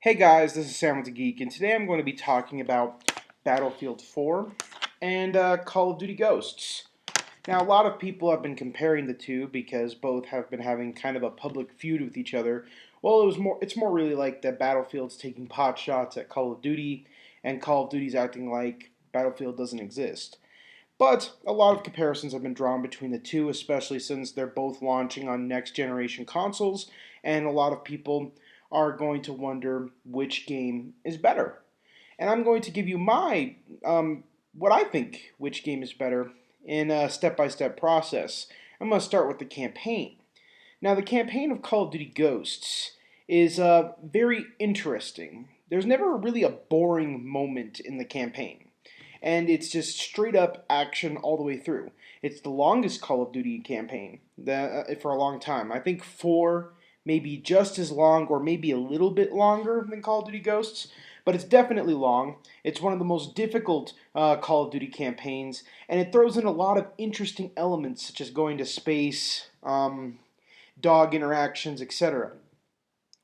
Hey guys, this is Sam with the Geek, and today I'm going to be talking about Battlefield 4 and Call of Duty Ghosts. Now, a lot of people have been comparing the two because both have been having kind of a public feud with each other. Well, it's more really like that Battlefield's taking pot shots at Call of Duty, and Call of Duty's acting like Battlefield doesn't exist. But a lot of comparisons have been drawn between the two, especially since they're both launching on next generation consoles, and a lot of people are going to wonder which game is better. And I'm going to give you my what I think which game is better in a step-by-step process. I'm going to start with the campaign. Now, the campaign of Call of Duty Ghosts is very interesting. There's never really a boring moment in the campaign, and it's just straight up action all the way through. It's the longest Call of Duty campaign for a long time. I think 4 maybe just as long or maybe a little bit longer than Call of Duty Ghosts, but it's definitely long. It's one of the most difficult Call of Duty campaigns, and it throws in a lot of interesting elements such as going to space, dog interactions, etc.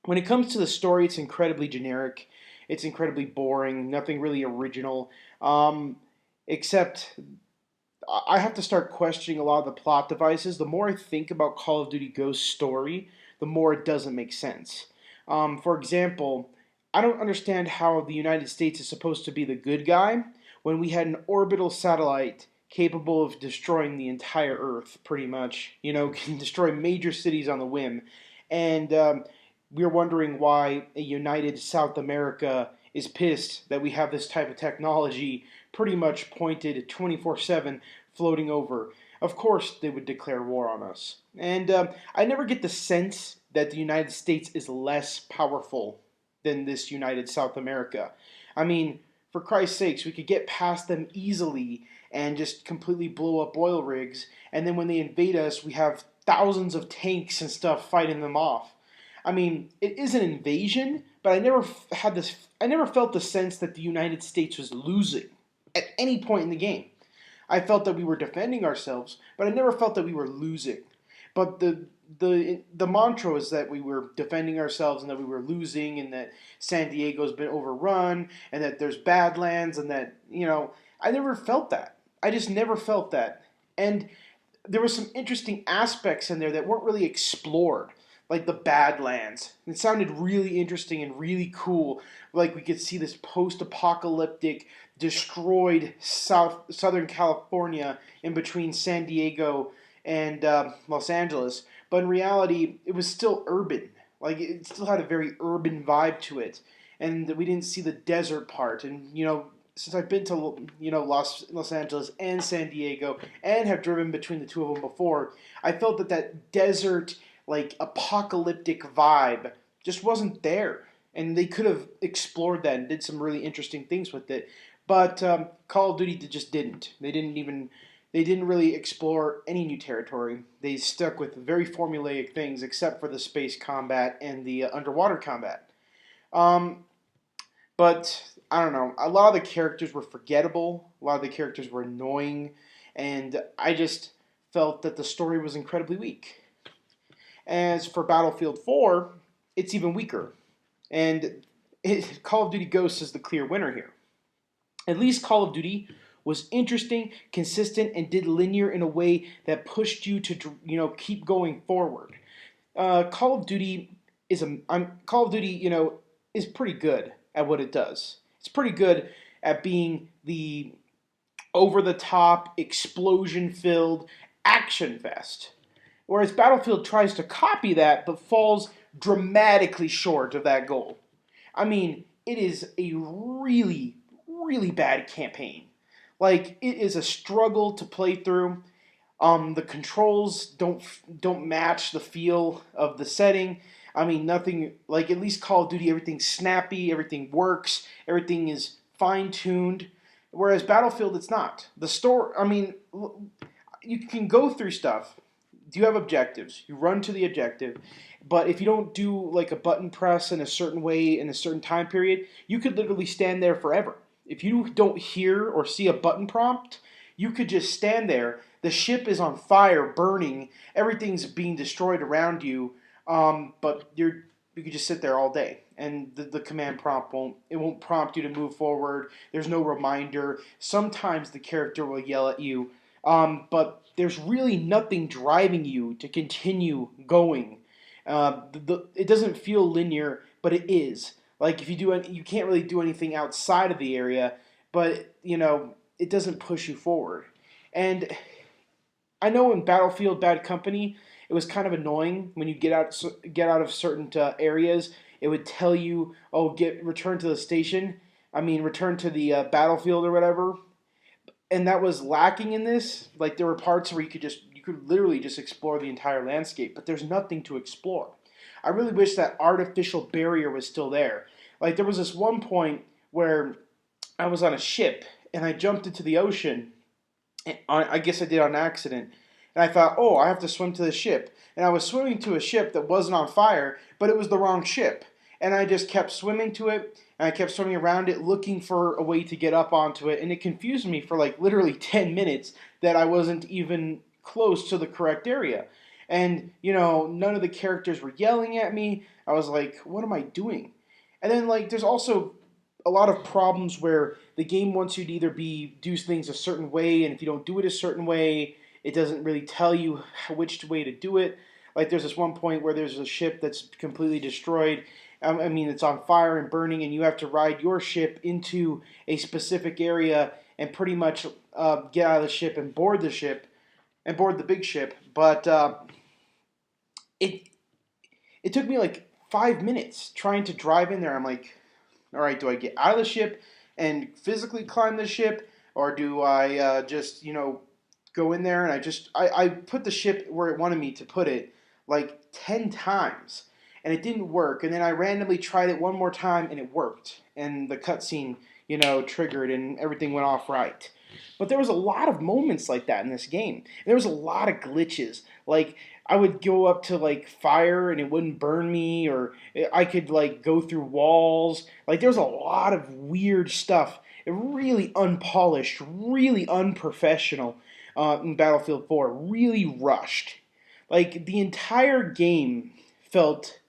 When it comes to the story, it's incredibly generic. It's incredibly boring. Nothing really original. Except I have to start questioning a lot of the plot devices. The more I think about Call of Duty Ghost story, the more it doesn't make sense. For example, I don't understand how the United States is supposed to be the good guy when we had an orbital satellite capable of destroying the entire Earth, pretty much. You know, can destroy major cities on the whim. And we're wondering why a united South America is pissed that we have this type of technology pretty much pointed 24/7 floating over. Of course, they would declare war on us. And I never get the sense that the United States is less powerful than this united South America. I mean, for Christ's sakes, we could get past them easily and just completely blow up oil rigs. And then when they invade us, we have thousands of tanks and stuff fighting them off. I mean, it is an invasion, but I never felt the sense that the United States was losing at any point in the game. I felt that we were defending ourselves, but I never felt that we were losing. But the mantra is that we were defending ourselves and that we were losing, and that San Diego's been overrun, and that there's Badlands, and that I never felt that. I just never felt that, and there were some interesting aspects in there that weren't really explored, like the Badlands. It sounded really interesting and really cool. Like we could see this post-apocalyptic, destroyed Southern California in between San Diego and Los Angeles. But in reality, it was still urban. Like it still had a very urban vibe to it, and we didn't see the desert part. And since I've been to Los Angeles and San Diego and have driven between the two of them before, I felt that desert like apocalyptic vibe just wasn't there, and they could have explored that and did some really interesting things with it. But Call of Duty just didn't. They didn't really explore any new territory. They stuck with very formulaic things, except for the space combat and the underwater combat. Um, but I don't know. A lot of the characters were forgettable. A lot of the characters were annoying, and I just felt that the story was incredibly weak. As for Battlefield 4, it's even weaker, and Call of Duty Ghosts is the clear winner here. At least Call of Duty was interesting, consistent, and did linear in a way that pushed you to keep going forward. Call of Duty Call of Duty is pretty good at what it does. It's pretty good at being the over the top, explosion filled action fest. Whereas Battlefield tries to copy that but falls dramatically short of that goal. I mean, it is a really, really bad campaign. Like it is a struggle to play through. The controls don't match the feel of the setting. I mean, nothing like at least Call of Duty, everything's snappy, everything works, everything is fine tuned. Whereas Battlefield, it's not. The story, I mean, you can go through stuff. You have objectives. You run to the objective, but if you don't do like a button press in a certain way in a certain time period, you could literally stand there forever. If you don't hear or see a button prompt, you could just stand there. The ship is on fire, burning. Everything's being destroyed around you, but you could just sit there all day, and the command prompt won't prompt you to move forward. There's no reminder. Sometimes the character will yell at you, but there's really nothing driving you to continue going. It doesn't feel linear, but it is. Like if you do you can't really do anything outside of the area, but it doesn't push you forward. And I know in Battlefield Bad Company, it was kind of annoying when you get out of certain areas. It would tell you, "Oh, get return to the station." I mean, return to the battlefield or whatever. And that was lacking in this. Like there were parts where you could literally just explore the entire landscape, but there's nothing to explore. I really wish that artificial barrier was still there. Like there was this one point where I was on a ship and I jumped into the ocean. I guess I did on accident. And I thought, oh, I have to swim to the ship. And I was swimming to a ship that wasn't on fire, but it was the wrong ship. And I just kept swimming to it, and I kept swimming around it, looking for a way to get up onto it. And it confused me for like literally 10 minutes that I wasn't even close to the correct area. And, none of the characters were yelling at me. I was like, what am I doing? And then, like, there's also a lot of problems where the game wants you to either do things a certain way, and if you don't do it a certain way, it doesn't really tell you which way to do it. Like there's this one point where there's a ship that's completely destroyed. I mean, it's on fire and burning, and you have to ride your ship into a specific area and pretty much get out of the ship and board the ship and board the big ship. But it it took me like 5 minutes trying to drive in there. I'm like, all right, do I get out of the ship and physically climb the ship, or do I just go in there and I put the ship where it wanted me to put it like 10 times and it didn't work, and then I randomly tried it one more time and it worked, and the cutscene triggered and everything went off right. But there was a lot of moments like that in this game. And there was a lot of glitches. Like I would go up to like fire and it wouldn't burn me, or I could like go through walls. Like there was a lot of weird stuff. It really unpolished, really unprofessional in Battlefield 4. Really rushed. Like the entire game felt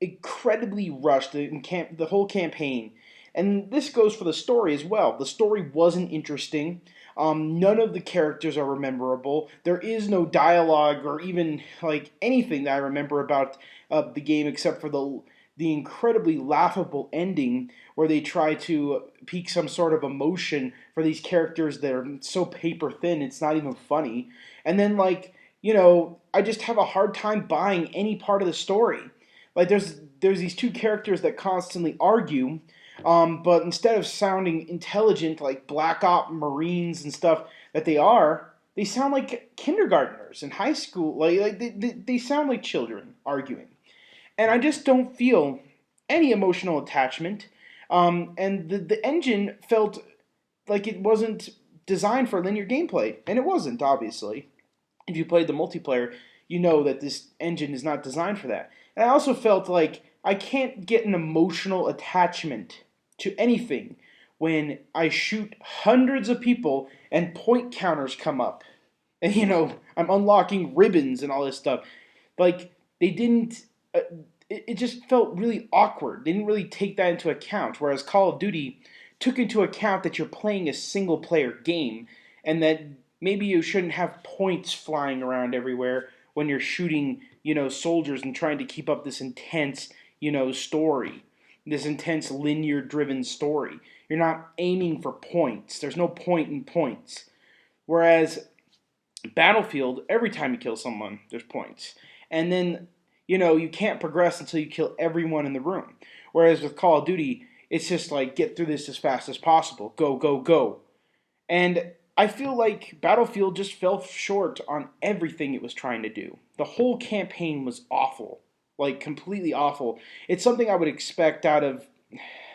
incredibly rushed. The whole campaign, and this goes for the story as well. The story wasn't interesting. None of the characters are memorable. There is no dialogue or even like anything that I remember about the game except for the incredibly laughable ending where they try to pique some sort of emotion for these characters that are so paper thin it's not even funny. And then I just have a hard time buying any part of the story. Like there's these two characters that constantly argue, but instead of sounding intelligent like Black Op Marines and stuff that they sound like kindergartners in high school. They sound like children arguing, and I just don't feel any emotional attachment. And the engine felt like it wasn't designed for linear gameplay, and it wasn't, obviously. If you played the multiplayer, you know that this engine is not designed for that. And I also felt like I can't get an emotional attachment to anything when I shoot hundreds of people and point counters come up. And I'm unlocking ribbons and all this stuff. Like they didn't it just felt really awkward. They didn't really take that into account, whereas Call of Duty took into account that you're playing a single player game and that maybe you shouldn't have points flying around everywhere when you're shooting, soldiers and trying to keep up this intense, story, this intense linear driven story. You're not aiming for points. There's no point in points. Whereas Battlefield, every time you kill someone, there's points. And then, you can't progress until you kill everyone in the room. Whereas with Call of Duty, it's just like get through this as fast as possible. Go, go, go. And I feel like Battlefield just fell short on everything it was trying to do. The whole campaign was awful, like completely awful. It's something I would expect out of,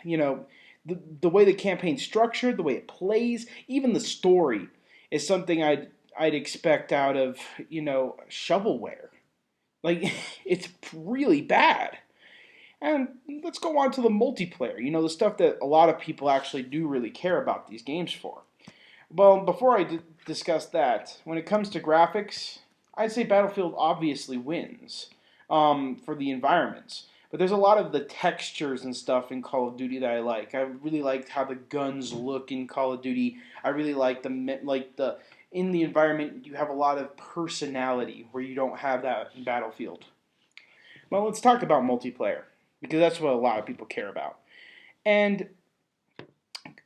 you know, the way the campaign's structured, the way it plays, even the story is something I'd expect out of, shovelware. Like it's really bad. And let's go on to the multiplayer. The stuff that a lot of people actually do really care about these games for. Well, before I discuss that, when it comes to graphics, I'd say Battlefield obviously wins for the environments. but there's a lot of the textures and stuff in Call of Duty that I like. I really like how the guns look in Call of Duty. I really like the in the environment you have a lot of personality where you don't have that in Battlefield. Well, let's talk about multiplayer because that's what a lot of people care about. And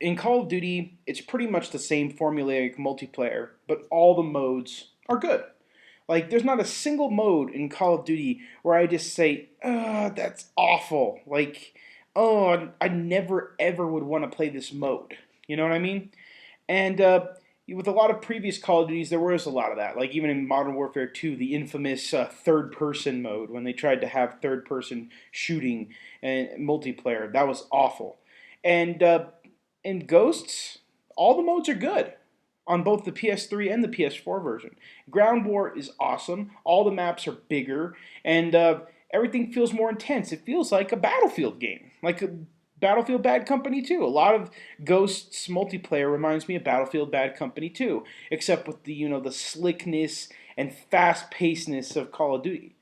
in Call of Duty, it's pretty much the same formulaic multiplayer, but all the modes are good. Like, there's not a single mode in Call of Duty where I just say, that's awful. Like, oh, I never ever would want to play this mode. You know what I mean? And with a lot of previous Call of Duties, there was a lot of that. Like, even in Modern Warfare 2, the infamous third person mode, when they tried to have third person shooting and multiplayer, that was awful. And in Ghosts, all the modes are good on both the PS3 and the PS4 version. Ground War is awesome. All the maps are bigger, and everything feels more intense. It feels like a Battlefield game, like a Battlefield Bad Company 2. A lot of Ghosts multiplayer reminds me of Battlefield Bad Company 2, except with the the slickness and fast pacedness of Call of Duty.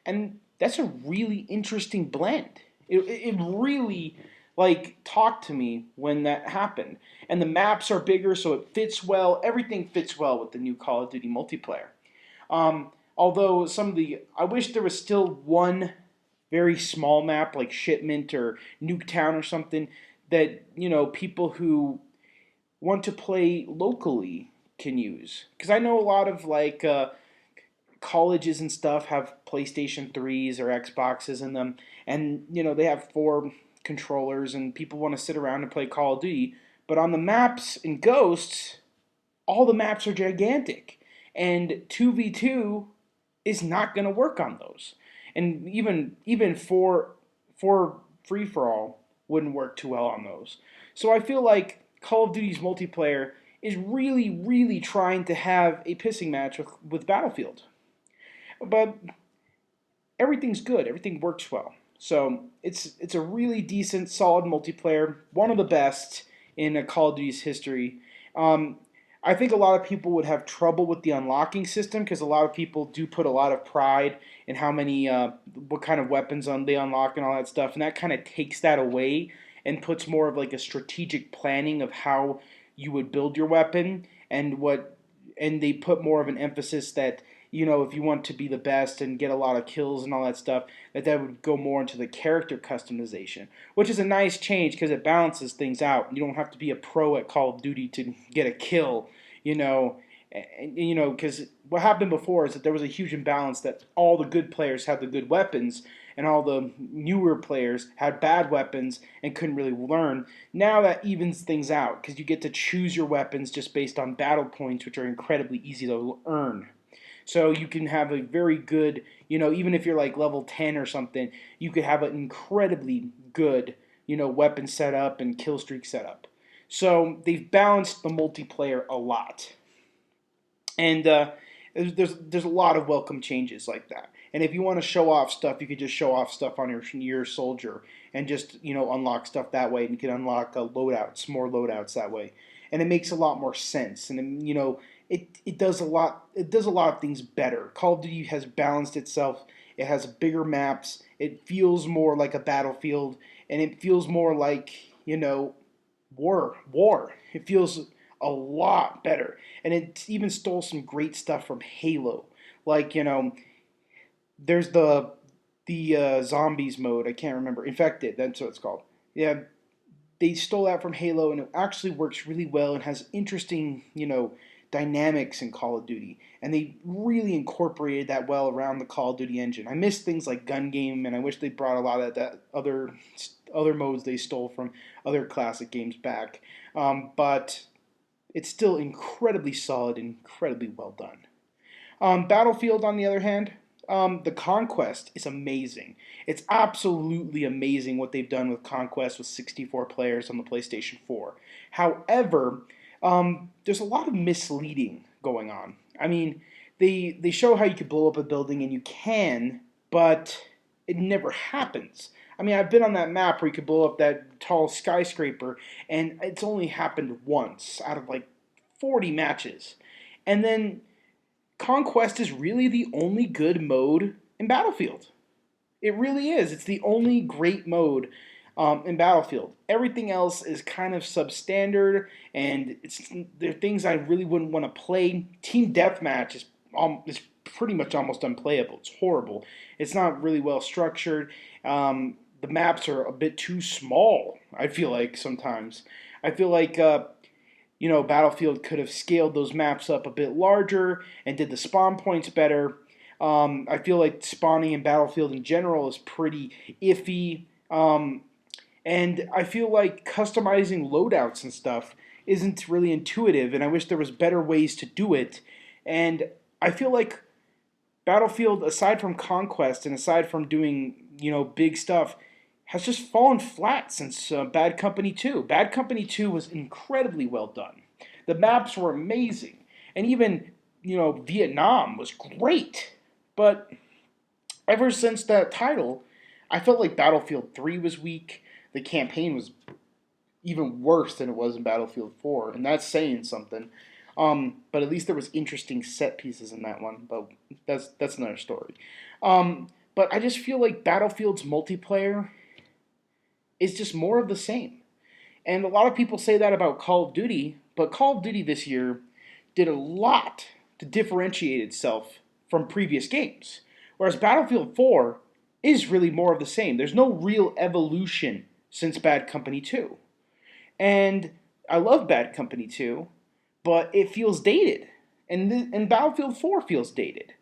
And that's a really interesting blend. It really like talked to me when that happened. And the maps are bigger, so it fits well. Everything fits well with the new Call of Duty multiplayer. Although I wish there was still one very small map like Shipment or Nuketown or something that people who want to play locally can use. Because I know a lot of colleges and stuff have PlayStation 3s or Xboxes in them, and they have four controllers, and people want to sit around and play Call of Duty. But on the maps in Ghosts, all the maps are gigantic, and 2v2 is not going to work on those. And even for free for all wouldn't work too well on those. So I feel like Call of Duty's multiplayer is really, really trying to have a pissing match with Battlefield. But everything's good. Everything works well. So it's a really decent, solid multiplayer. One of the best in a Call of Duty's history. Um, I think a lot of people would have trouble with the unlocking system because a lot of people do put a lot of pride in how many, what kind of weapons they unlock and all that stuff, and that kind of takes that away and puts more of like a strategic planning of how you would build your weapon and they put more of an emphasis that if you want to be the best and get a lot of kills and all that stuff, that would go more into the character customization, which is a nice change because it balances things out. You don't have to be a pro at Call of Duty to get a kill, because what happened before is that there was a huge imbalance that all the good players had the good weapons and all the newer players had bad weapons and couldn't really learn. Now that evens things out because you get to choose your weapons just based on battle points, which are incredibly easy to earn. So you can have a very good, even if you're like level 10 or something, you could have an incredibly good, weapon setup and kill streak setup. So they've balanced the multiplayer a lot. And there's a lot of welcome changes like that. And if you want to show off stuff, you could just show off stuff on your soldier and just unlock stuff that way. And you can unlock more loadouts that way, and it makes a lot more sense. And it does a lot. It does a lot of things better. Call of Duty has balanced itself. It has bigger maps. It feels more like a battlefield, and it feels more like war. It feels a lot better, and it even stole some great stuff from Halo. Like there's the zombies mode. I can't remember. Infected. That's what it's called. Yeah, they stole that from Halo, and it actually works really well and has interesting dynamics in Call of Duty, and they really incorporated that well around the Call of Duty engine. I miss things like gun game, and I wish they brought a lot of that other modes they stole from other classic games back. But it's still incredibly solid and incredibly well done. Battlefield, on the other hand, the Conquest is amazing. It's absolutely amazing what they've done with Conquest with 64 players on the PlayStation 4. However, there's a lot of misleading going on. I mean, they show how you could blow up a building, and you can, but it never happens. I mean, I've been on that map where you could blow up that tall skyscraper, and it's only happened once out of like 40 matches. And then Conquest is really the only good mode in Battlefield. It really is. It's the only great mode in Battlefield. Everything else is kind of substandard, and they're things I really wouldn't want to play. Team Deathmatch is pretty much almost unplayable. It's horrible. It's not really well structured. The maps are a bit too small. I feel like sometimes. I feel like Battlefield could have scaled those maps up a bit larger and did the spawn points better. I feel like spawning in Battlefield in general is pretty iffy. And I feel like customizing loadouts and stuff isn't really intuitive, and I wish there was better ways to do it. And I feel like Battlefield, aside from Conquest and aside from doing big stuff, has just fallen flat since Bad Company 2. Bad Company 2 was incredibly well done. The maps were amazing, and even Vietnam was great. But ever since that title, I felt like Battlefield 3 was weak. The campaign was even worse than it was in Battlefield 4, and that's saying something. But at least there was interesting set pieces in that one. But that's another story. But I just feel like Battlefield's multiplayer is just more of the same. And a lot of people say that about Call of Duty, but Call of Duty this year did a lot to differentiate itself from previous games. Whereas Battlefield 4 is really more of the same. There's no real evolution since Bad Company 2. And I love Bad Company 2, but it feels dated. And Battlefield 4 feels dated.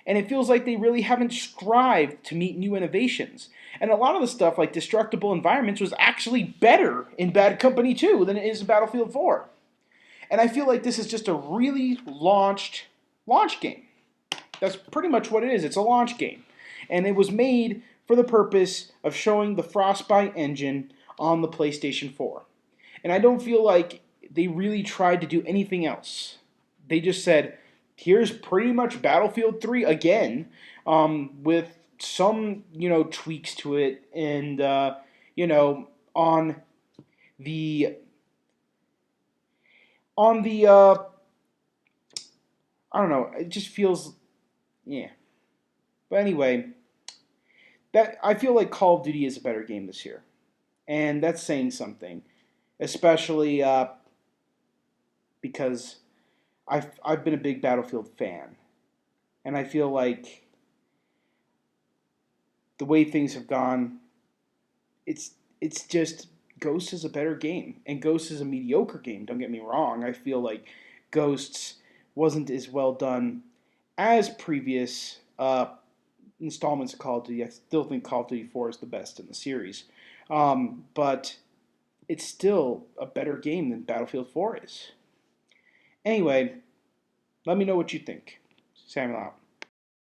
And it feels like they really haven't strived to meet new innovations. And a lot of the stuff, like destructible environments, was actually better in Bad Company 2 than it is in Battlefield 4. And I feel like this is just a really launched launch game. That's pretty much what it is. It's a launch game. And it was made for the purpose of showing the Frostbite engine on the PlayStation 4. And I don't feel like they really tried to do anything else. They just said, here's pretty much Battlefield 3 again, with some, tweaks to it. And, on the, I don't know, it just feels, yeah. But anyway, that I feel like Call of Duty is a better game this year. And that's saying something, especially because I've been a big Battlefield fan, and I feel like the way things have gone, it's just Ghost is a better game, and Ghost is a mediocre game. Don't get me wrong. I feel like Ghosts wasn't as well done as previous installments of Call of Duty. I still think Call of Duty 4 is the best in the series, but it's still a better game than Battlefield 4 is. Anyway, let me know what you think. Samuel out.